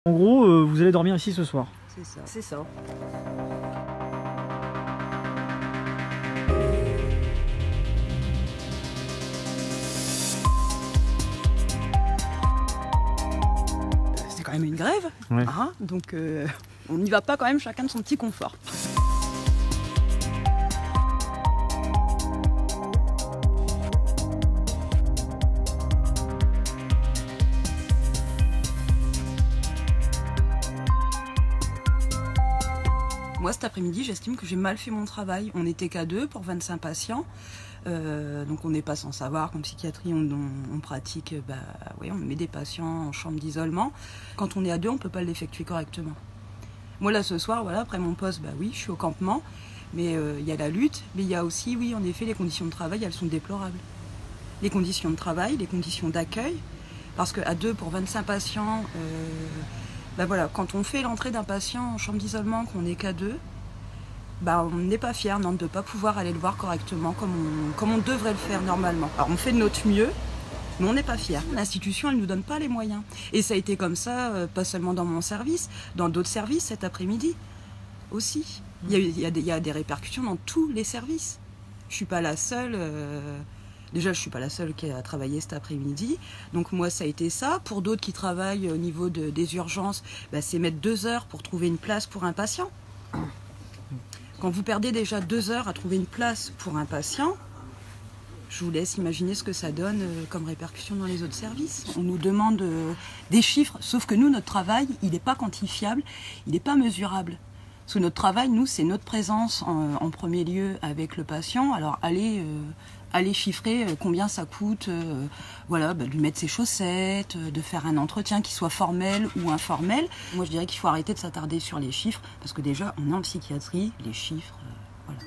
En gros, vous allez dormir ici ce soir. C'est ça. C'est ça. C'est quand même une grève, Ouais. hein, donc on n'y va pas quand même chacun de son petit confort. Moi, cet après-midi, j'estime que j'ai mal fait mon travail. On n'était qu'à 2 pour 25 patients. Donc on n'est pas sans savoir qu'en psychiatrie, on pratique, on met des patients en chambre d'isolement. Quand on est à 2, on ne peut pas l'effectuer correctement. Moi, là, ce soir, voilà, après mon poste, oui, je suis au campement. Mais il y a la lutte, mais il y a aussi, oui, en effet, les conditions de travail, elles sont déplorables. Les conditions de travail, les conditions d'accueil. Parce qu'à 2 pour 25 patients... quand on fait l'entrée d'un patient en chambre d'isolement, qu'on n'est qu'à 2, on n'est pas fier de ne pas pouvoir aller le voir correctement comme on devrait le faire normalement. Alors on fait de notre mieux, mais on n'est pas fier. L'institution, elle ne nous donne pas les moyens. Et ça a été comme ça, pas seulement dans mon service, dans d'autres services cet après-midi aussi. Il y a des répercussions dans tous les services. Je ne suis pas la seule... Déjà, je ne suis pas la seule qui a travaillé cet après-midi. Donc moi, ça a été ça. Pour d'autres qui travaillent au niveau des urgences, c'est mettre 2 heures pour trouver une place pour un patient. Quand vous perdez déjà 2 heures à trouver une place pour un patient, je vous laisse imaginer ce que ça donne comme répercussion dans les autres services. On nous demande des chiffres, sauf que nous, notre travail, il n'est pas quantifiable, il n'est pas mesurable. Parce que notre travail, nous, c'est notre présence en premier lieu avec le patient. Alors, aller chiffrer combien ça coûte, de lui mettre ses chaussettes, de faire un entretien qui soit formel ou informel. Moi, je dirais qu'il faut arrêter de s'attarder sur les chiffres, parce que déjà, on est en psychiatrie, les chiffres, voilà.